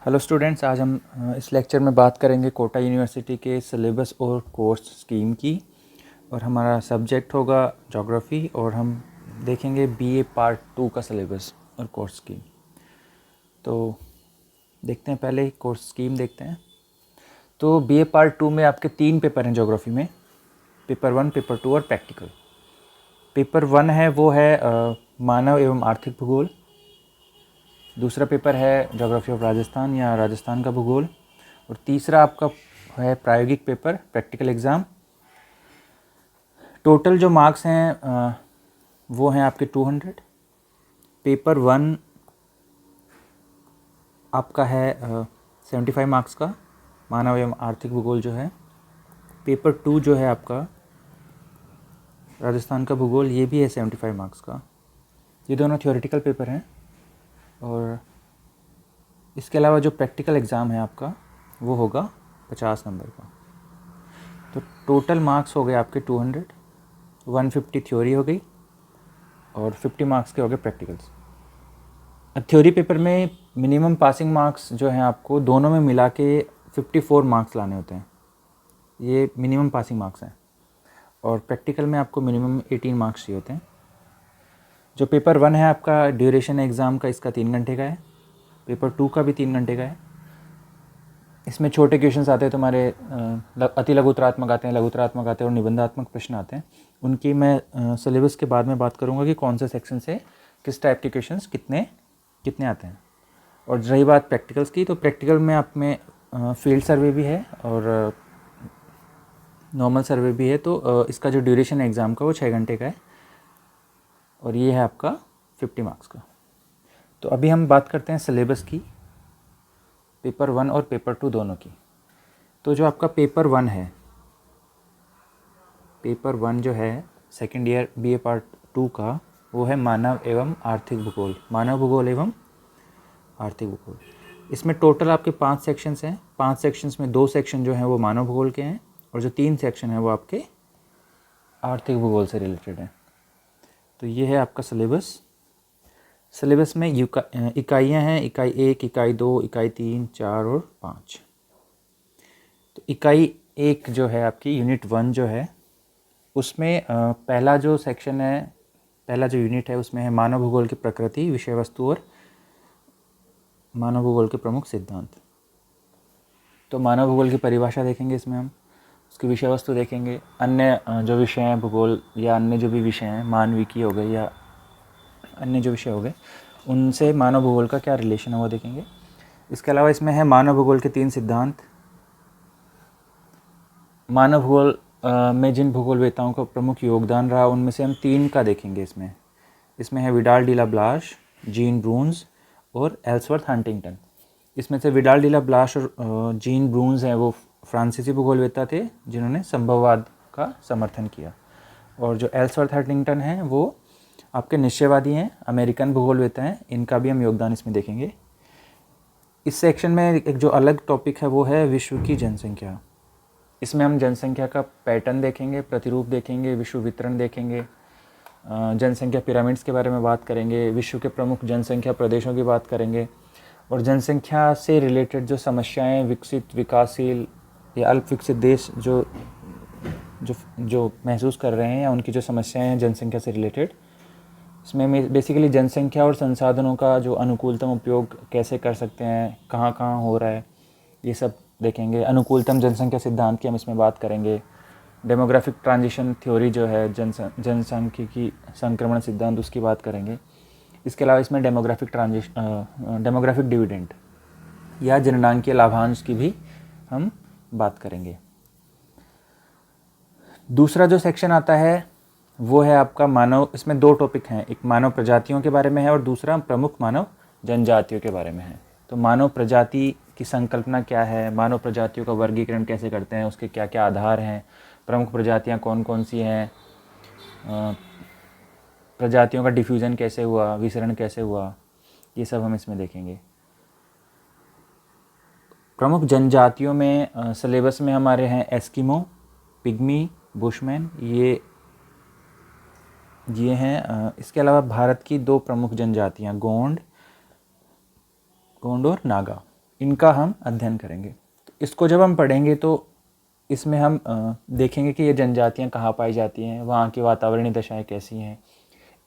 Hello students, आज हम इस लेक्चर में बात करेंगे कोटा यूनिवर्सिटी के सिलेबस और कोर्स स्कीम की। और हमारा सब्जेक्ट होगा ज्योग्राफी और हम देखेंगे बीए पार्ट 2 का सिलेबस और कोर्स स्कीम। तो देखते हैं, पहले कोर्स स्कीम देखते हैं। तो बीए पार्ट 2 में आपके 3 पेपर हैं ज्योग्राफी में, पेपर 1, पेपर 2 और प्रैक्टिकल। पेपर 1 है वो है मानव एवं आर्थिक भूगोल। दूसरा पेपर है ज्योग्राफी ऑफ राजस्थान या राजस्थान का भूगोल। और तीसरा आपका है प्रायोगिक पेपर, प्रैक्टिकल एग्ज़ाम। टोटल जो मार्क्स हैं वो हैं आपके 200। पेपर 1 आपका है 75 मार्क्स का, मानव एवं आर्थिक भूगोल जो है। पेपर 2 जो है आपका राजस्थान का भूगोल, ये भी है 75 मार्क्स का। ये दोनों थ्योरेटिकल पेपर हैं। और इसके अलावा जो प्रैक्टिकल एग्ज़ाम है आपका वो होगा 50 नंबर का। तो टोटल मार्क्स हो गए आपके 200, 150 थ्योरी हो गई और 50 मार्क्स के हो गए प्रैक्टिकल्स। अब थ्योरी पेपर में मिनिमम पासिंग मार्क्स जो हैं आपको दोनों में मिला के 54 मार्क्स लाने होते हैं, ये मिनिमम पासिंग मार्क्स हैं। और प्रैक्टिकल में आपको मिनिमम 18 मार्क्स चाहिए होते हैं। जो पेपर 1 है आपका, ड्यूरेशन एग्ज़ाम का इसका 3 घंटे का है। पेपर 2 का भी 3 घंटे का है। इसमें छोटे क्वेश्चंस आते हैं तुम्हारे, अति लघुतरात्मक आते हैं, लघुतरात्मक आते हैं और निबंधात्मक प्रश्न आते हैं। उनकी मैं सिलेबस के बाद में बात करूंगा कि कौन से सेक्शन से किस टाइप के क्वेश्चंस कितने कितने आते हैं। और रही बात प्रैक्टिकल्स की, तो प्रैक्टिकल में आप में फील्ड सर्वे भी है और नॉर्मल सर्वे भी है। तो इसका जो ड्यूरेशन है एग्ज़ाम का वो 6 घंटे का है और ये है आपका 50 मार्क्स का। तो अभी हम बात करते हैं सिलेबस की, पेपर 1 और पेपर 2 दोनों की। तो जो आपका पेपर 1 है, पेपर 1 जो है सेकेंड ईयर बीए पार्ट 2 का, वो है मानव एवं आर्थिक भूगोल, मानव भूगोल एवं आर्थिक भूगोल। इसमें टोटल आपके 5 सेक्शंस हैं। 5 सेक्शंस में 2 सेक्शन जो हैं वो मानव भूगोल के हैं और जो 3 सेक्शन हैं वो आपके आर्थिक भूगोल से रिलेटेड हैं। तो ये है आपका सिलेबस। सिलेबस में इकाइयाँ हैं, इकाई 1, इकाई 2, इकाई 3, 4 और 5। तो इकाई 1 जो है आपकी यूनिट 1 जो है, उसमें पहला जो सेक्शन है, पहला जो यूनिट है उसमें है मानव भूगोल की प्रकृति, विषय वस्तु और मानव भूगोल के प्रमुख सिद्धांत। तो मानव भूगोल की परिभाषा देखेंगे इसमें हम, उसकी विषय वस्तु देखेंगे, अन्य जो विषय हैं भूगोल या अन्य जो भी विषय हैं, मानविकी हो गए या अन्य जो विषय हो गए, उनसे मानव भूगोल का क्या रिलेशन है वो देखेंगे। इसके अलावा इसमें है मानव भूगोल के 3 सिद्धांत। मानव भूगोल में जिन भूगोलवेताओं का प्रमुख योगदान रहा उनमें से हम 3 का देखेंगे इसमें है Vidal de la Blache, Jean Brunhes और एल्सवर्थ हंटिंगटन। इसमें से विडाल डी ला ब्लाश और जीन ब्रून्स हैं वो फ्रांसीसी भूगोलवेता थे जिन्होंने संभववाद का समर्थन किया। और जो एल्सवर्थ हंटिंगटन हैं वो आपके निश्चयवादी हैं, अमेरिकन भूगोलवेता हैं। इनका भी हम योगदान इसमें देखेंगे। इस सेक्शन में एक जो अलग टॉपिक है वो है विश्व की जनसंख्या। इसमें हम जनसंख्या का पैटर्न देखेंगे, प्रतिरूप देखेंगे, विश्व वितरण देखेंगे, जनसंख्या पिरामिड्स के बारे में बात करेंगे, विश्व के प्रमुख जनसंख्या प्रदेशों की बात करेंगे और जनसंख्या से रिलेटेड जो समस्याएं विकसित, विकासशील या अल्प विकसित देश जो जो जो महसूस कर रहे हैं या उनकी जो समस्याएं हैं जनसंख्या से रिलेटेड, इसमें बेसिकली जनसंख्या और संसाधनों का जो अनुकूलतम उपयोग कैसे कर सकते हैं, कहाँ कहाँ हो रहा है, ये सब देखेंगे। अनुकूलतम जनसंख्या सिद्धांत की हम इसमें बात करेंगे। डेमोग्राफिक ट्रांजिशन थ्योरी जो है, जनसांख्यिकी संक्रमण सिद्धांत, उसकी बात करेंगे। इसके अलावा इसमें डेमोग्राफिक डिविडेंड या जननांकीय लाभांश की भी हम बात करेंगे। दूसरा जो सेक्शन आता है वो है आपका मानव, इसमें 2 टॉपिक हैं, एक मानव प्रजातियों के बारे में है और दूसरा प्रमुख मानव जनजातियों के बारे में है। तो मानव प्रजाति की संकल्पना क्या है, मानव प्रजातियों का वर्गीकरण कैसे करते हैं, उसके क्या क्या आधार हैं, प्रमुख प्रजातियां कौन कौन सी हैं, प्रजातियों का डिफ्यूज़न कैसे हुआ, विसरण कैसे हुआ, ये सब हम इसमें देखेंगे। प्रमुख जनजातियों में सिलेबस में हमारे हैं एस्किमो, पिग्मी, बुशमैन, ये हैं। इसके अलावा भारत की 2 प्रमुख जनजातियां गोंड और नागा, इनका हम अध्ययन करेंगे। तो इसको जब हम पढ़ेंगे तो इसमें हम देखेंगे कि ये जनजातियाँ कहाँ पाई जाती हैं, वहाँ की वातावरणीय दशाएँ कैसी हैं,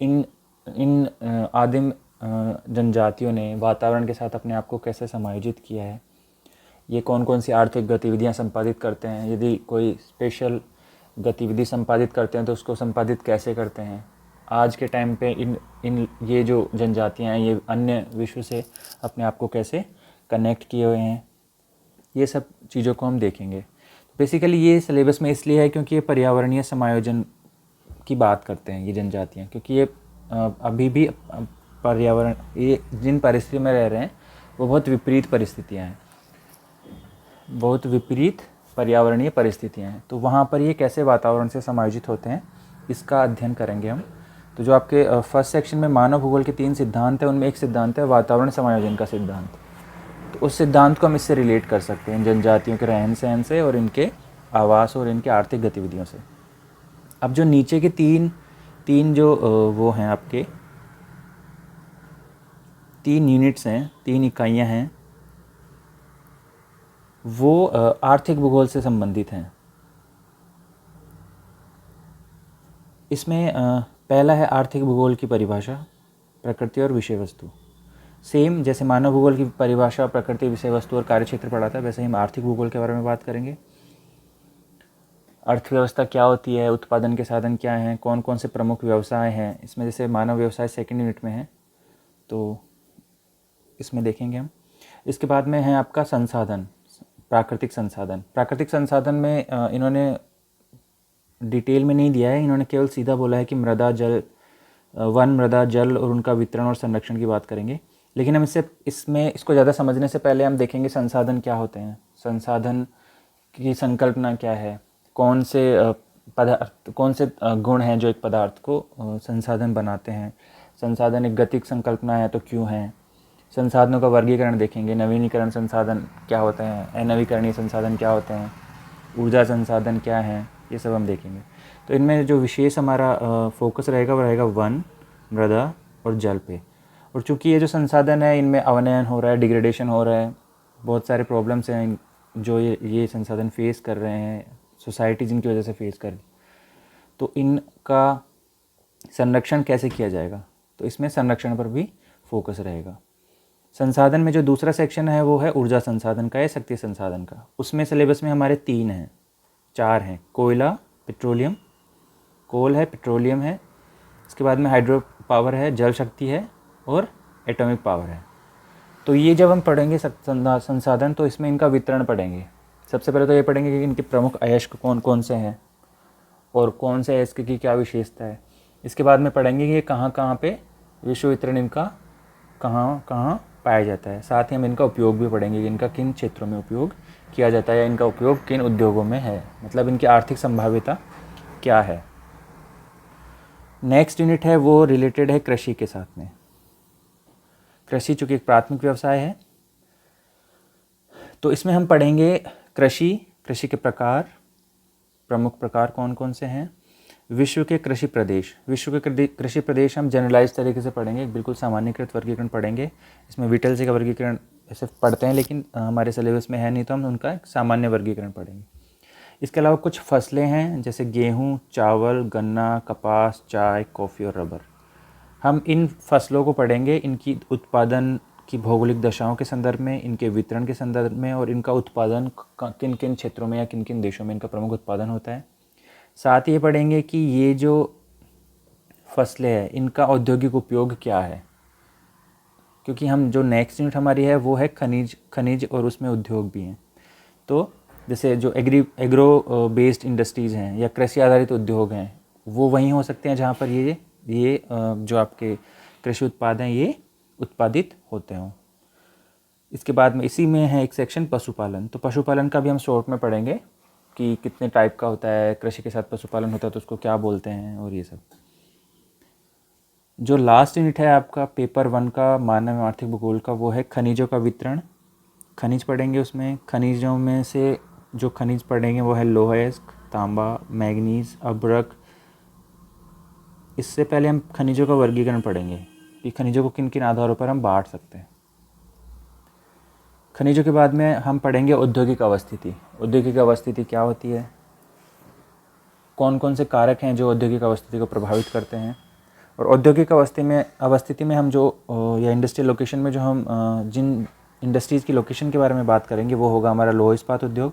इन इन आदिम जनजातियों ने वातावरण के साथ अपने आप को कैसे समायोजित किया है, ये कौन कौन सी आर्थिक गतिविधियाँ संपादित करते हैं, यदि कोई स्पेशल गतिविधि संपादित करते हैं तो उसको संपादित कैसे करते हैं, आज के टाइम पे इन ये जो जनजातियाँ हैं ये अन्य विश्व से अपने आप को कैसे कनेक्ट किए हुए हैं, ये सब चीज़ों को हम देखेंगे। बेसिकली ये सिलेबस में इसलिए है क्योंकि ये पर्यावरणीय समायोजन की बात करते हैं ये जनजातियाँ, क्योंकि ये अभी भी पर्यावरण, ये जिन परिस्थितियों में रह रहे हैं वो बहुत विपरीत परिस्थितियाँ हैं, बहुत विपरीत पर्यावरणीय परिस्थितियाँ हैं। तो वहाँ पर ये कैसे वातावरण से समायोजित होते हैं इसका अध्ययन करेंगे हम। तो जो आपके फर्स्ट सेक्शन में मानव भूगोल के 3 सिद्धांत हैं, उनमें एक सिद्धांत है वातावरण समायोजन का सिद्धांत। तो उस सिद्धांत को हम इससे रिलेट कर सकते हैं, इन जनजातियों के रहन सहन से और इनके आवास और इनके आर्थिक गतिविधियों से। अब जो नीचे के तीन जो वो हैं आपके 3 यूनिट्स हैं, 3 इकाइयाँ हैं, वो आर्थिक भूगोल से संबंधित हैं। इसमें पहला है आर्थिक भूगोल की परिभाषा, प्रकृति और विषय वस्तु। सेम जैसे मानव भूगोल की परिभाषा, प्रकृति, विषय वस्तु और कार्यक्षेत्र पढ़ा था, वैसे ही हम आर्थिक भूगोल के बारे में बात करेंगे। अर्थव्यवस्था क्या होती है, उत्पादन के साधन क्या हैं, कौन कौन से प्रमुख व्यवसाय हैं। इसमें जैसे मानव व्यवसाय सेकंड यूनिट में है तो इसमें देखेंगे हम। इसके बाद में है आपका संसाधन, प्राकृतिक संसाधन। प्राकृतिक संसाधन में इन्होंने डिटेल में नहीं दिया है, इन्होंने केवल सीधा बोला है कि मृदा, जल, वन, मृदा, जल और उनका वितरण और संरक्षण की बात करेंगे। लेकिन हम इसको ज़्यादा समझने से पहले हम देखेंगे संसाधन क्या होते हैं, संसाधन की संकल्पना क्या है, कौन से गुण हैं जो एक पदार्थ को संसाधन बनाते हैं। संसाधन एक गतिक संकल्पना है तो क्यों है। संसाधनों का वर्गीकरण देखेंगे, नवीनीकरण संसाधन क्या होते हैं, अनवीकरणीय संसाधन क्या होते हैं, ऊर्जा संसाधन क्या हैं, ये सब हम देखेंगे। तो इनमें जो विशेष हमारा फोकस रहेगा वो रहेगा वन, मृदा और जल पे। और चूँकि ये जो संसाधन है इनमें अवनयन हो रहा है, डिग्रेडेशन हो रहा है, बहुत सारे प्रॉब्लम्स हैं जो ये संसाधन फेस कर रहे हैं, सोसाइटी जिनकी वजह से फेस कर रही, तो इनका संरक्षण कैसे किया जाएगा, तो इसमें संरक्षण पर भी फोकस रहेगा। संसाधन में जो दूसरा सेक्शन है वो है ऊर्जा संसाधन का या शक्ति संसाधन का। उसमें सिलेबस में हमारे 4 हैं, कोयला, पेट्रोलियम, कोल है, पेट्रोलियम है, इसके बाद में हाइड्रो पावर है, जल शक्ति है और एटॉमिक पावर है। तो ये जब हम पढ़ेंगे संसाधन तो इसमें इनका वितरण पढ़ेंगे। सबसे पहले तो ये पढ़ेंगे कि इनके प्रमुख अयस्क कौन कौन से हैं और कौन से अयस्क की क्या विशेषता है। इसके बाद में पढ़ेंगे कि ये कहाँ कहाँ पे विश्व वितरण इनका कहाँ कहाँ पाया जाता है। साथ ही हम इनका उपयोग भी पढ़ेंगे कि इनका किन क्षेत्रों में उपयोग किया जाता है या इनका उपयोग किन उद्योगों में है, मतलब इनकी आर्थिक संभाव्यता क्या है। नेक्स्ट यूनिट है वो रिलेटेड है कृषि के साथ में। कृषि चूँकि एक प्राथमिक व्यवसाय है तो इसमें हम पढ़ेंगे कृषि के प्रकार, प्रमुख प्रकार कौन कौन से हैं, विश्व के कृषि प्रदेश। विश्व के कृषि प्रदेश हम जनरलाइज तरीके से पढ़ेंगे, बिल्कुल सामान्यकृत वर्गीकरण पढ़ेंगे। इसमें विटेल्सी का वर्गीकरण ऐसे पढ़ते हैं लेकिन हमारे सिलेबस में है नहीं, तो हम उनका एक सामान्य वर्गीकरण पढ़ेंगे। इसके अलावा कुछ फसलें हैं जैसे गेहूँ, चावल, गन्ना, कपास, चाय, कॉफ़ी और रबर। हम इन फसलों को पढ़ेंगे, इनकी उत्पादन की भौगोलिक दशाओं के संदर्भ में, इनके वितरण के संदर्भ में और इनका उत्पादन किन किन क्षेत्रों में या किन किन देशों में इनका प्रमुख उत्पादन होता है। साथ ही ये पढ़ेंगे कि ये जो फसलें हैं इनका औद्योगिक उपयोग क्या है, क्योंकि हम जो नेक्स्ट यूनिट हमारी है वो है खनिज और उसमें उद्योग भी हैं। तो जैसे जो एग्रो बेस्ड इंडस्ट्रीज़ हैं या कृषि आधारित उद्योग हैं वो वहीं हो सकते हैं जहाँ पर ये जो आपके कृषि उत्पाद हैं ये उत्पादित होते हों। इसके बाद में इसी में है एक सेक्शन पशुपालन। तो पशुपालन का भी हम शॉर्ट में पढ़ेंगे कि कितने टाइप का होता है, कृषि के साथ पशुपालन होता है तो उसको क्या बोलते हैं और ये सब। जो लास्ट यूनिट है आपका पेपर 1 का मानव आर्थिक भूगोल का वो है खनिजों का वितरण। खनिज पढ़ेंगे, उसमें खनिजों में से जो खनिज पढ़ेंगे वो है लौह अयस्क, तांबा, मैग्नीज, अभ्रक। इससे पहले हम खनिजों का वर्गीकरण पढ़ेंगे कि खनिजों को किन किन आधारों पर हम बांट सकते हैं। खनिजों के बाद में हम पढ़ेंगे औद्योगिक अवस्थिति। औद्योगिक अवस्थिति क्या होती है, कौन कौन से कारक हैं जो औद्योगिक अवस्थिति को प्रभावित करते हैं, और औद्योगिक अवस्थिति में हम जो या इंडस्ट्रियल लोकेशन में जो हम जिन इंडस्ट्रीज़ की लोकेशन के बारे में बात करेंगे वो होगा हमारा लौह इस्पात उद्योग,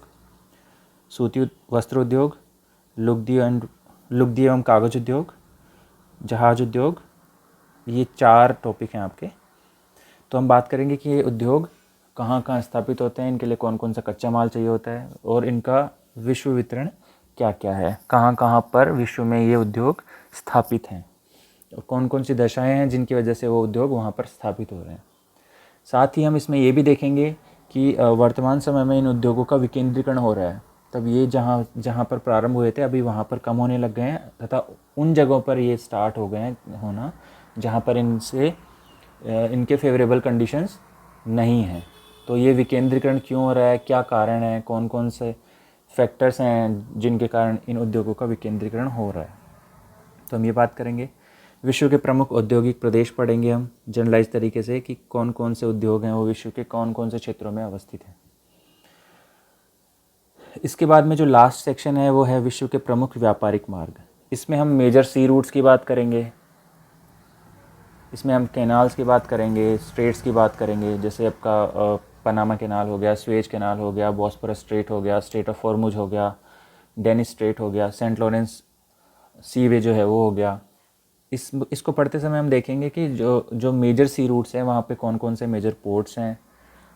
सूती वस्त्र उद्योग, लुगदी एवं कागज़ उद्योग, जहाज उद्योग। ये 4 टॉपिक हैं आपके। तो हम बात करेंगे कि ये उद्योग कहाँ कहाँ स्थापित होते हैं, इनके लिए कौन कौन सा कच्चा माल चाहिए होता है, और इनका विश्व वितरण क्या क्या है, कहाँ कहाँ पर विश्व में ये उद्योग स्थापित हैं, और कौन कौन सी दशाएं हैं जिनकी वजह से वो उद्योग वहाँ पर स्थापित हो रहे हैं। साथ ही हम इसमें ये भी देखेंगे कि वर्तमान समय में इन उद्योगों का विकेंद्रीकरण हो रहा है। तब ये जहाँ जहाँ पर प्रारंभ हुए थे अभी वहाँ पर कम होने लग गए हैं, तथा उन जगहों पर ये स्टार्ट हो गए हैं होना जहाँ पर इनके फेवरेबल कंडीशंस नहीं हैं। तो ये विकेंद्रीकरण क्यों हो रहा है, क्या कारण है, कौन कौन से फैक्टर्स हैं जिनके कारण इन उद्योगों का विकेंद्रीकरण हो रहा है, तो हम ये बात करेंगे। विश्व के प्रमुख औद्योगिक प्रदेश पढ़ेंगे हम जनरलाइज तरीके से कि कौन कौन से उद्योग हैं वो विश्व के कौन कौन से क्षेत्रों में अवस्थित हैं। इसके बाद में जो लास्ट सेक्शन है वो है विश्व के प्रमुख व्यापारिक मार्ग। इसमें हम मेजर सी रूट्स की बात करेंगे, इसमें हम कैनाल्स की बात करेंगे, स्ट्रेट्स की बात करेंगे, जैसे आपका पनामा कैनाल हो गया, स्वेज कैनाल हो गया, बॉस्फोरस स्ट्रेट हो गया, स्ट्रेट ऑफ हॉर्मुज हो गया, डेनिस स्ट्रेट हो गया, सेंट लॉरेंस सीवे जो है वो हो गया। इसको पढ़ते समय हम देखेंगे कि जो मेजर सी रूट्स हैं वहाँ पे कौन कौन से मेजर पोर्ट्स हैं,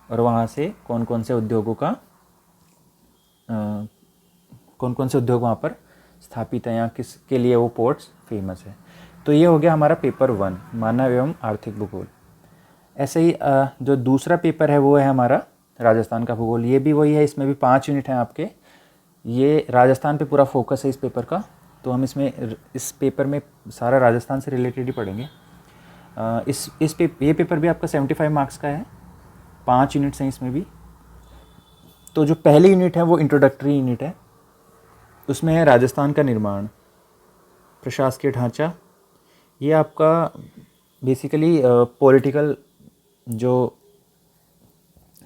और वहाँ से कौन कौन से उद्योगों का कौन कौन से उद्योग वहाँ पर स्थापित हैं या किसके लिए वो पोर्ट्स फेमस है। तो ये हो गया हमारा पेपर 1 मानव एवं आर्थिक भूगोल। ऐसे ही जो दूसरा पेपर है वो है हमारा राजस्थान का भूगोल। ये भी वही है, इसमें भी 5 यूनिट हैं आपके। ये राजस्थान पे पूरा फोकस है इस पेपर का, तो हम इस पेपर में सारा राजस्थान से रिलेटेड ही पढ़ेंगे। ये पेपर भी आपका 75 मार्क्स का है, 5 यूनिट्स हैं इसमें भी। तो जो पहली यूनिट है वो इंट्रोडक्टरी यूनिट है, उसमें है राजस्थान का निर्माण, प्रशासकीय ढांचा। ये आपका बेसिकली पॉलिटिकल जो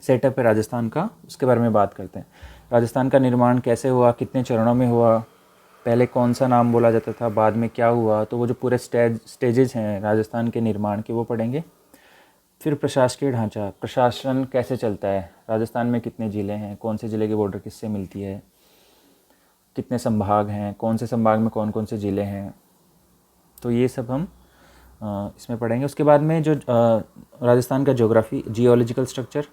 सेटअप है राजस्थान का, उसके बारे में बात करते हैं। राजस्थान का निर्माण कैसे हुआ, कितने चरणों में हुआ, पहले कौन सा नाम बोला जाता था, बाद में क्या हुआ, तो वो जो पूरे स्टेजेस हैं राजस्थान के निर्माण के वो पढ़ेंगे। फिर प्रशासकीय ढांचा, प्रशासन कैसे चलता है, राजस्थान में कितने ज़िले हैं, कौन से ज़िले की बॉर्डर किससे मिलती है, कितने संभाग हैं, कौन से संभाग में कौन कौन से ज़िले हैं, तो ये सब हम इसमें पढ़ेंगे। उसके बाद में जो राजस्थान का ज्योग्राफी, जियोलॉजिकल स्ट्रक्चर,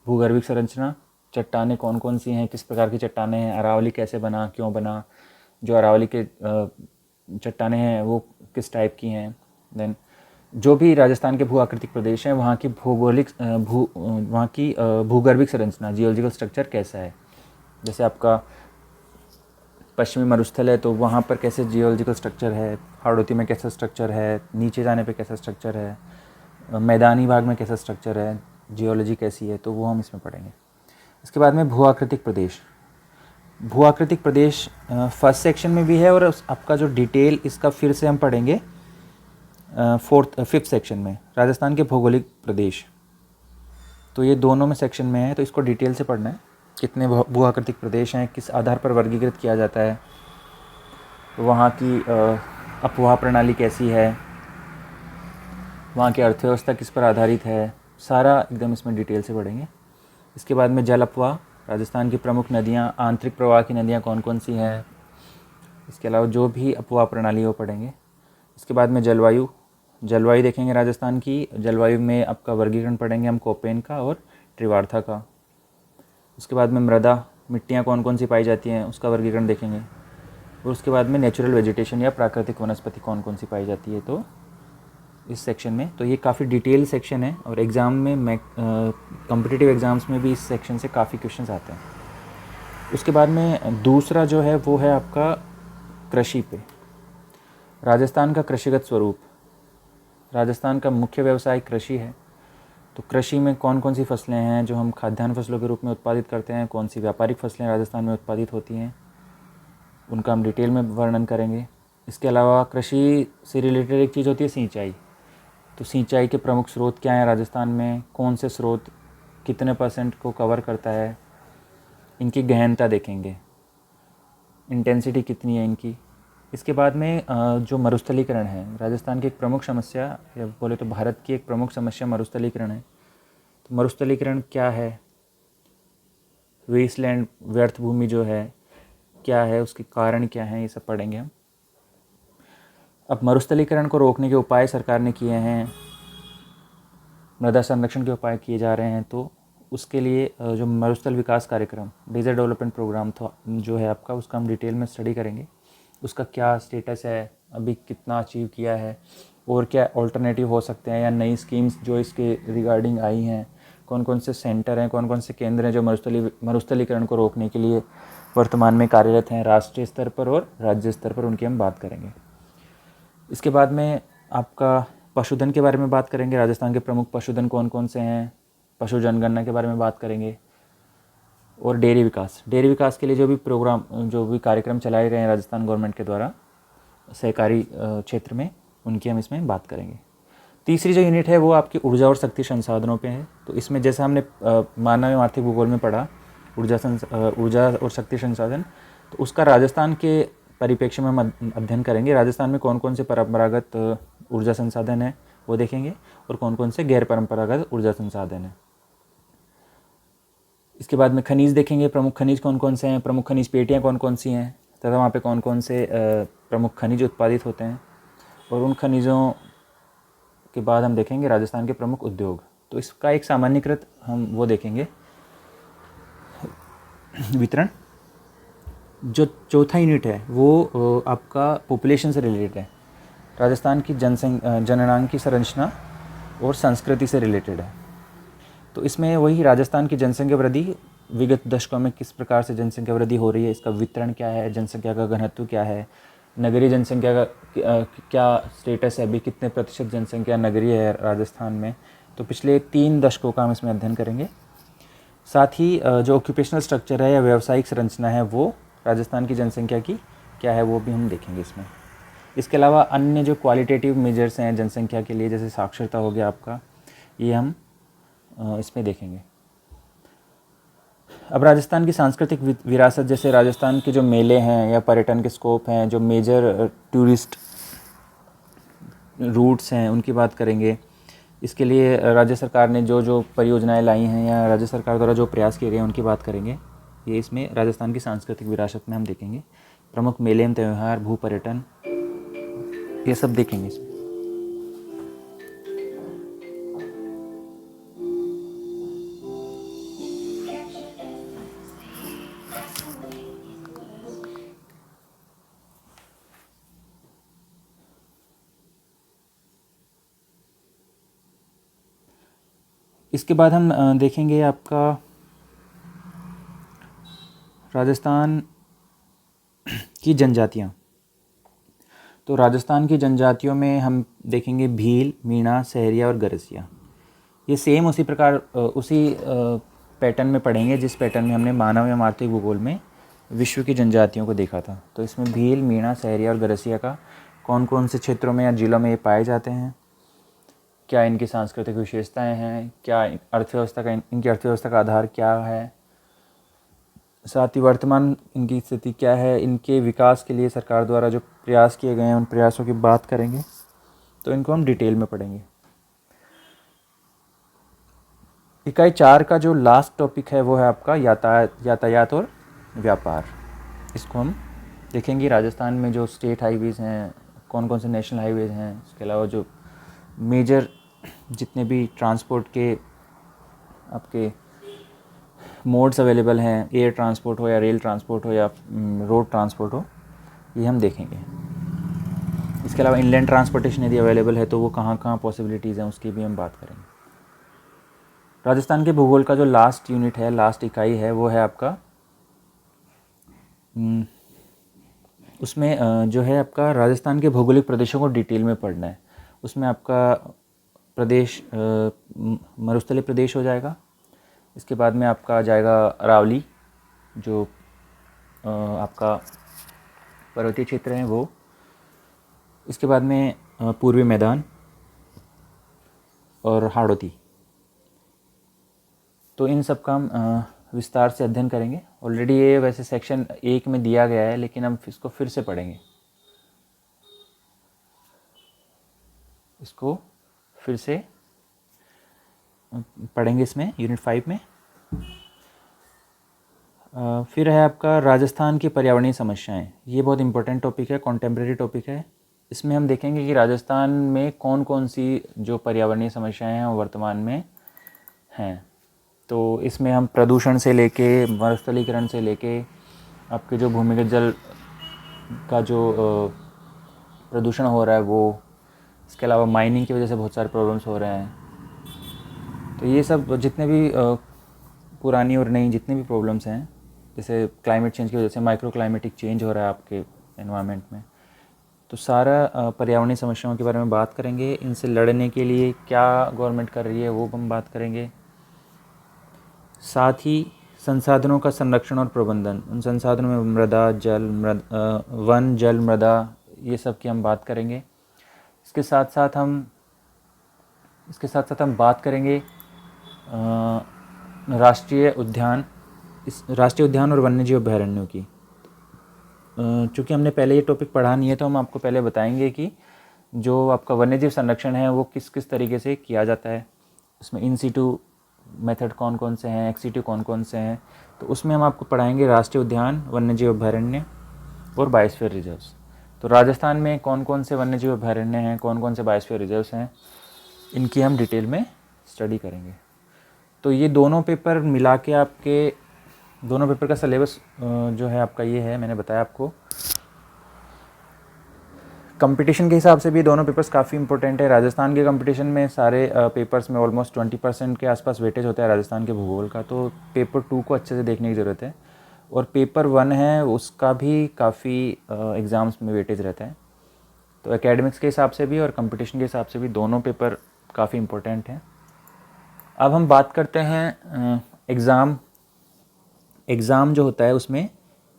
भूगर्भिक संरचना, चट्टानें कौन कौन सी हैं, किस प्रकार की चट्टानें हैं, अरावली कैसे बना, क्यों बना, जो अरावली के चट्टानें हैं वो किस टाइप की हैं। देन जो भी राजस्थान के भू आकृतिक प्रदेश हैं वहाँ की भूगर्भिक संरचना, जियोलॉजिकल स्ट्रक्चर कैसा है। जैसे आपका पश्चिमी मरुस्थल है तो वहाँ पर कैसे जियोलॉजिकल स्ट्रक्चर है, हाड़ौती में कैसा स्ट्रक्चर है, नीचे जाने पे कैसा स्ट्रक्चर है, मैदानी भाग में कैसा स्ट्रक्चर है, जियोलॉजी कैसी है, तो वो हम इसमें पढ़ेंगे। इसके बाद में भू आकृतिक प्रदेश। भू आकृतिक प्रदेश फर्स्ट सेक्शन में भी है, और आपका जो डिटेल इसका फिर से हम पढ़ेंगे 5th सेक्शन में, राजस्थान के भौगोलिक प्रदेश। तो ये दोनों में सेक्शन में है, तो इसको डिटेल से पढ़ना है। कितने भू आकृतिक प्रदेश हैं, किस आधार पर वर्गीकृत किया जाता है, वहाँ की अपवाह प्रणाली कैसी है, वहाँ की अर्थव्यवस्था किस पर आधारित है, सारा एकदम इसमें डिटेल से पढ़ेंगे। इसके बाद में जल अपवाह, राजस्थान की प्रमुख नदियाँ, आंतरिक प्रवाह की नदियाँ कौन कौन सी हैं, इसके अलावा जो भी अपवाह प्रणाली वो पढ़ेंगे। इसके बाद में जलवायु देखेंगे राजस्थान की। जलवायु में आपका वर्गीकरण पढ़ेंगे हम कोपेन का और त्रिवार्था का। उसके बाद में मृदा, मिट्टियाँ कौन कौन सी पाई जाती हैं, उसका वर्गीकरण देखेंगे। और उसके बाद में नेचुरल वेजिटेशन या प्राकृतिक वनस्पति कौन कौन सी पाई जाती है, तो इस सेक्शन में। तो ये काफ़ी डिटेल सेक्शन है, और एग्ज़ाम में कॉम्पिटिटिव एग्ज़ाम्स में भी इस सेक्शन से काफ़ी क्वेश्चंस आते हैं। उसके बाद में दूसरा जो है वो है आपका कृषि पे, राजस्थान का कृषिगत स्वरूप। राजस्थान का मुख्य व्यवसाय कृषि है, तो कृषि में कौन कौन सी फसलें हैं जो हम खाद्यान्न फसलों के रूप में उत्पादित करते हैं, कौन सी व्यापारिक फसलें राजस्थान में उत्पादित होती हैं, उनका हम डिटेल में वर्णन करेंगे। इसके अलावा कृषि से रिलेटेड एक चीज़ होती है सिंचाई। तो सिंचाई के प्रमुख स्रोत क्या हैं राजस्थान में, कौन से स्रोत कितने % को कवर करता है, इनकी गहनता देखेंगे, इंटेंसिटी कितनी है इनकी। इसके बाद में जो मरुस्थलीकरण है, राजस्थान की एक प्रमुख समस्या, या बोले तो भारत की एक प्रमुख समस्या मरुस्थलीकरण है। तो मरुस्थलीकरण क्या है, वेस्टलैंड, व्यर्थ भूमि जो है क्या है, उसके कारण क्या है, ये सब पढ़ेंगे हम। अब मरुस्थलीकरण को रोकने के उपाय सरकार ने किए हैं, मृदा संरक्षण के उपाय किए जा रहे हैं। तो उसके लिए जो मरुस्थल विकास कार्यक्रम, डेजर्ट डेवलपमेंट प्रोग्राम था जो है आपका, उसका हम डिटेल में स्टडी करेंगे। उसका क्या स्टेटस है, अभी कितना अचीव किया है, और क्या ऑल्टरनेटिव हो सकते हैं, या नई स्कीम्स जो इसके रिगार्डिंग आई हैं, कौन कौन से सेंटर हैं, कौन कौन से केंद्र हैं जो मरुस्थलीकरण को रोकने के लिए वर्तमान में कार्यरत हैं, राष्ट्रीय स्तर पर और राज्य स्तर पर, उनकी हम बात करेंगे। इसके बाद में आपका पशुधन के बारे में बात करेंगे। राजस्थान के प्रमुख पशुधन कौन कौन से हैं, पशु जनगणना के बारे में बात करेंगे। और डेयरी विकास के लिए जो भी प्रोग्राम, जो भी कार्यक्रम चलाए गए हैं राजस्थान गवर्नमेंट के द्वारा सहकारी क्षेत्र में, उनकी हम इसमें बात करेंगे। तीसरी जो यूनिट है वो आपकी ऊर्जा और शक्ति संसाधनों पे है। तो इसमें जैसा हमने मानव एवं आर्थिक भूगोल में पढ़ा, ऊर्जा और शक्ति संसाधन, तो उसका राजस्थान के परिप्रेक्ष्य में हम अध्ययन करेंगे। राजस्थान में कौन कौन से परंपरागत ऊर्जा संसाधन है वो देखेंगे, और कौन कौन से गैर परंपरागत ऊर्जा संसाधन है। इसके बाद में खनिज देखेंगे, प्रमुख खनिज कौन कौन से हैं, प्रमुख खनिज पेटियाँ कौन कौन सी हैं, तथा वहाँ पे कौन कौन से प्रमुख खनिज उत्पादित होते हैं। और उन खनिजों के बाद हम देखेंगे राजस्थान के प्रमुख उद्योग। तो इसका एक सामान्यीकृत हम वो देखेंगे वितरण। जो चौथा यूनिट है वो आपका पॉपुलेशन से रिलेटेड है। राजस्थान की जननांग की संरचना और संस्कृति से रिलेटेड है। तो इसमें वही राजस्थान की जनसंख्या वृद्धि विगत दशकों में किस प्रकार से जनसंख्या वृद्धि हो रही है, इसका वितरण क्या है, जनसंख्या का घनत्व क्या है, नगरीय जनसंख्या का क्या स्टेटस है, अभी कितने % जनसंख्या नगरीय है राजस्थान में। तो पिछले 3 दशकों का हम इसमें अध्ययन करेंगे। साथ ही जो ऑक्यूपेशनल स्ट्रक्चर है या व्यावसायिक संरचना है वो राजस्थान की जनसंख्या की क्या है, वो भी हम देखेंगे इसमें। इसके अलावा अन्य जो क्वालिटेटिव मेजर्स हैं जनसंख्या के लिए, जैसे साक्षरता हो गया आपका, ये हम इसमें देखेंगे। अब राजस्थान की सांस्कृतिक विरासत, जैसे राजस्थान के जो मेले हैं या पर्यटन के स्कोप हैं, जो मेजर टूरिस्ट रूट्स हैं, उनकी बात करेंगे। इसके लिए राज्य सरकार ने जो जो परियोजनाएं लाई हैं या राज्य सरकार द्वारा जो प्रयास किए गए हैं उनकी बात करेंगे। ये इसमें राजस्थान की सांस्कृतिक विरासत में हम देखेंगे। प्रमुख मेले एवं त्यौहार, भू पर्यटन, ये सब देखेंगे इसमें। इसके बाद हम देखेंगे आपका राजस्थान की जनजातियाँ। तो राजस्थान की जनजातियों में हम देखेंगे भील, मीणा, सहरिया और गरसिया। ये सेम उसी प्रकार उसी पैटर्न में पढ़ेंगे जिस पैटर्न में हमने मानव एवं आर्थिक भूगोल में विश्व की जनजातियों को देखा था। तो इसमें भील, मीणा, सहरिया और गरसिया का कौन कौन से क्षेत्रों में या जिलों में ये पाए जाते हैं, क्या इनकी सांस्कृतिक विशेषताएं हैं, क्या अर्थव्यवस्था का इनकी अर्थव्यवस्था का आधार क्या है, साथ ही वर्तमान इनकी स्थिति क्या है, इनके विकास के लिए सरकार द्वारा जो प्रयास किए गए हैं उन प्रयासों की बात करेंगे। तो इनको हम डिटेल में पढ़ेंगे। इकाई 4 का जो लास्ट टॉपिक है वो है आपका यातायात और व्यापार। इसको हम देखेंगे। राजस्थान में जो स्टेट हाईवेज़ हैं, कौन कौन से नेशनल हाईवेज़ हैं, इसके अलावा जो मेजर जितने भी ट्रांसपोर्ट के आपके मोड्स अवेलेबल हैं, एयर ट्रांसपोर्ट हो या रेल ट्रांसपोर्ट हो या रोड ट्रांसपोर्ट हो, ये हम देखेंगे। इसके अलावा इनलैंड ट्रांसपोर्टेशन यदि अवेलेबल है तो वो कहाँ कहाँ पॉसिबिलिटीज़ हैं, उसकी भी हम बात करेंगे। राजस्थान के भूगोल का जो लास्ट यूनिट है, लास्ट इकाई है, वो है आपका उसमें जो है आपका राजस्थान के भौगोलिक प्रदेशों को डिटेल में पढ़ना है। उसमें आपका प्रदेश मरुस्थलीय प्रदेश हो जाएगा। इसके बाद में आपका आ जाएगा अरावली, जो आपका पर्वतीय क्षेत्र है वो। इसके बाद में पूर्वी मैदान और हाड़ौती। तो इन सब का हम विस्तार से अध्ययन करेंगे। ऑलरेडी ये वैसे सेक्शन 1 में दिया गया है, लेकिन हम इसको फिर से पढ़ेंगे। इसको फिर से पढ़ेंगे इसमें यूनिट 5 में। फिर है आपका राजस्थान की पर्यावरणीय समस्याएं। ये बहुत इंपॉर्टेंट टॉपिक है, कॉन्टेम्प्रेरी टॉपिक है। इसमें हम देखेंगे कि राजस्थान में कौन कौन सी जो पर्यावरणीय समस्याएं हैं वो वर्तमान में हैं। तो इसमें हम प्रदूषण से लेके, मरुस्थलीकरण से लेके, आपके जो भूमिगत जल का जो प्रदूषण हो रहा है वो, इसके अलावा माइनिंग की वजह से बहुत सारे प्रॉब्लम्स हो रहे हैं। तो ये सब जितने भी पुरानी और नई जितनी भी प्रॉब्लम्स हैं, जैसे क्लाइमेट चेंज की वजह से माइक्रो क्लाइमेटिक चेंज हो रहा है आपके एनवायरनमेंट में, तो सारा पर्यावरणीय समस्याओं के बारे में बात करेंगे। इनसे लड़ने के लिए क्या गवर्नमेंट कर रही है वो हम बात करेंगे। साथ ही संसाधनों का संरक्षण और प्रबंधन, उन संसाधनों में मृदा, जल, वन, जल, मृदा, ये सब की हम बात करेंगे। इसके साथ साथ हम बात करेंगे राष्ट्रीय उद्यान और वन्यजीव अभयारण्यों की। चूँकि हमने पहले ये टॉपिक पढ़ा नहीं है, तो हम आपको पहले बताएंगे कि जो आपका वन्यजीव संरक्षण है वो किस किस तरीके से किया जाता है। उसमें इन सीटू मेथड कौन कौन से हैं, एक्स सीटू कौन कौन से हैं। तो उसमें हम आपको पढ़ाएंगे राष्ट्रीय उद्यान, वन्यजीव अभयारण्य और बायोस्फीयर रिजर्व्स। तो राजस्थान में कौन कौन से वन्यजीव अभयारण्य हैं, कौन कौन से बायोस्फीयर रिजर्व्स हैं, इनकी हम डिटेल में स्टडी करेंगे। तो ये दोनों पेपर मिला के आपके दोनों पेपर का सिलेबस जो है आपका ये है, मैंने बताया आपको। कंपटीशन के हिसाब से भी दोनों पेपर्स काफ़ी इंपॉर्टेंट है। राजस्थान के कंपटीशन में सारे पेपर्स में ऑलमोस्ट 20% के आसपास वेटेज होता है राजस्थान के भूगोल का, तो पेपर 2 को अच्छे से देखने की ज़रूरत है। और पेपर 1 है उसका भी काफ़ी एग्ज़ाम्स में वेटेज रहता है। तो एकेडमिक्स के हिसाब से भी और कंपटीशन के हिसाब से भी दोनों पेपर काफ़ी इंपॉर्टेंट हैं। अब हम बात करते हैं एग्ज़ाम जो होता है उसमें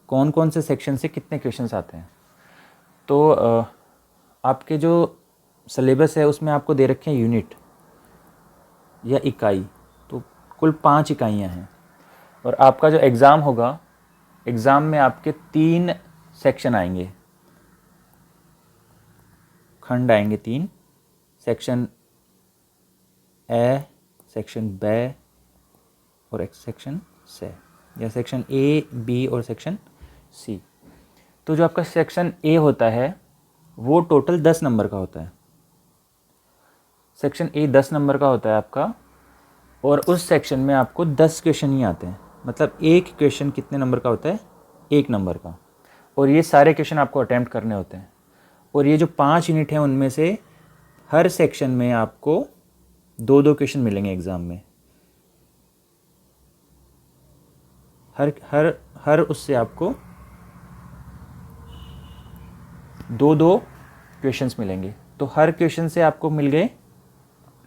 कौन कौन से सेक्शन से कितने क्वेश्चंस आते हैं। तो आपके जो सिलेबस है उसमें आपको दे रखे हैं यूनिट या इकाई, तो कुल 5 इकाइयाँ हैं। और आपका जो एग्ज़ाम होगा, एग्ज़ाम में आपके 3 सेक्शन आएंगे, खंड आएंगे 3, सेक्शन ए, सेक्शन बी और सेक्शन सी, या सेक्शन ए, बी और सेक्शन सी। तो जो आपका सेक्शन ए होता है वो टोटल 10 नंबर का होता है। सेक्शन ए 10 नंबर का होता है आपका, और उस सेक्शन में आपको 10 क्वेश्चन ही आते हैं। मतलब एक क्वेश्चन कितने नंबर का होता है? 1 नंबर का। और ये सारे क्वेश्चन आपको अटैम्प्ट करने होते हैं। और ये जो 5 यूनिट हैं उनमें से हर सेक्शन में आपको 2-2 क्वेश्चन मिलेंगे एग्ज़ाम में। हर उससे आपको 2-2 क्वेश्चंस मिलेंगे। तो हर क्वेश्चन से आपको मिल गए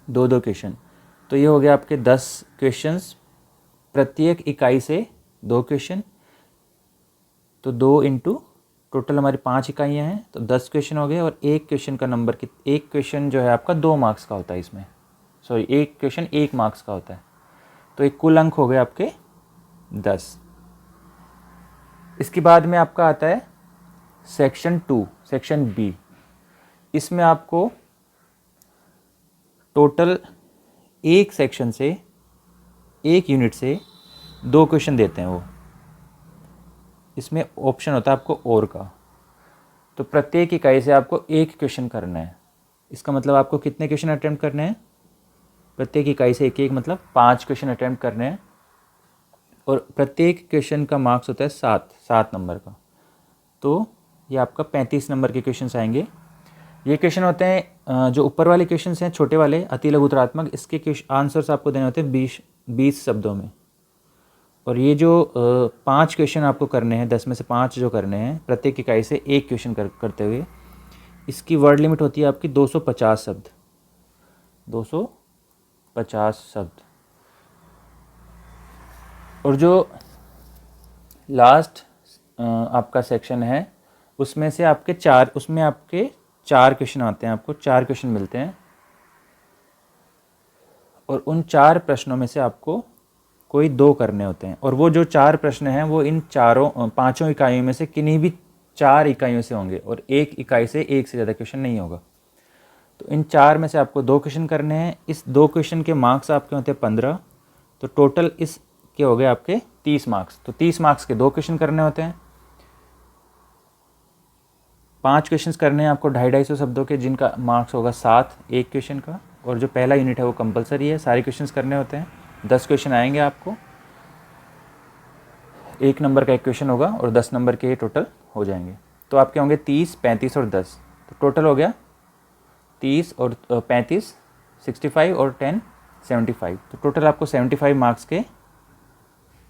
2-2 क्वेश्चन। तो ये हो गया आपके 10 क्वेश्चंस, प्रत्येक इकाई से 2 क्वेश्चन। तो 2 इंटू टोटल हमारी 5 इकाइयाँ हैं, तो 10 क्वेश्चन हो गए। और एक क्वेश्चन का नंबर एक क्वेश्चन जो है आपका 2 मार्क्स का होता है इसमें, सॉरी एक क्वेश्चन 1 मार्क्स का होता है। तो एक कुल अंक हो गए आपके 10। इसके बाद में आपका आता है सेक्शन 2, सेक्शन बी। इसमें आपको टोटल एक सेक्शन से, एक यूनिट से 2 क्वेश्चन देते हैं वो। इसमें ऑप्शन होता है आपको और का। तो प्रत्येक इकाई से आपको 1 क्वेश्चन करना है। इसका मतलब आपको कितने क्वेश्चन अटेम्प्ट करने हैं? प्रत्येक इकाई से 1-1 मतलब 5 क्वेश्चन अटेम्प्ट करने हैं। और प्रत्येक क्वेश्चन का मार्क्स होता है 7 नंबर का। तो ये आपका 35 नंबर के क्वेश्चन आएंगे। ये क्वेश्चन होते हैं जो ऊपर वाले क्वेश्चन हैं छोटे वाले, अति लघुतरात्मक, इसके आंसर्स आपको देने होते हैं 20 शब्दों में। और ये जो 5 क्वेश्चन आपको करने हैं, 10 में से 5 जो करने हैं, प्रत्येक इकाई से 1 क्वेश्चन करते हुए, इसकी वर्ड लिमिट होती है आपकी 250 शब्द। 250 शब्द। और जो लास्ट आपका सेक्शन है उसमें से आपके 4 क्वेश्चन आते हैं, आपको 4 क्वेश्चन मिलते हैं। और उन 4 प्रश्नों में से आपको कोई 2 करने होते हैं, और वो जो 4 प्रश्न हैं वो इन पाँचों इकाइयों में से किन्हीं भी 4 इकाइयों से होंगे, और एक इकाई से एक से ज़्यादा क्वेश्चन नहीं होगा। तो इन 4 में से आपको 2 क्वेश्चन करने हैं। इस 2 क्वेश्चन के मार्क्स आपके होते हैं 15, तो टोटल इस के हो गए आपके 30 मार्क्स। तो 30 मार्क्स के 2 क्वेश्चन करने होते हैं। 5 क्वेश्चंस करने हैं आपको 250-250 शब्दों के, जिनका मार्क्स होगा 7 एक क्वेश्चन का, और जो पहला यूनिट है वो कंपलसरी है, सारे क्वेश्चंस करने होते हैं। 10 क्वेश्चन आएंगे आपको, 1 नंबर का एक क्वेश्चन होगा और 10 नंबर के टोटल हो जाएंगे। तो आपके होंगे 30, 35 और 10, तो टोटल हो गया 30 और 35, 65 और 10, 75। तो टोटल आपको 75 मार्क्स के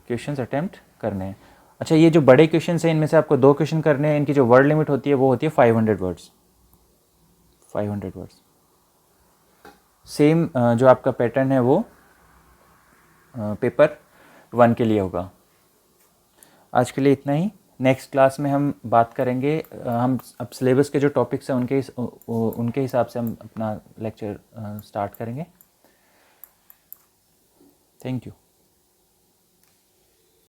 क्वेश्चंस अटैम्प्ट करने हैं। अच्छा, ये जो बड़े क्वेश्चंस हैं इनमें से आपको 2 क्वेश्चन करने हैं। इनकी जो वर्ड लिमिट होती है वो होती है 500 वर्ड्स। 500 वर्ड्स। सेम जो आपका पैटर्न है वो पेपर 1 के लिए होगा। आज के लिए इतना ही। नेक्स्ट क्लास में हम बात करेंगे, हम अब सिलेबस के जो टॉपिक्स हैं उनके हिसाब से हम अपना लेक्चर स्टार्ट करेंगे। Thank you.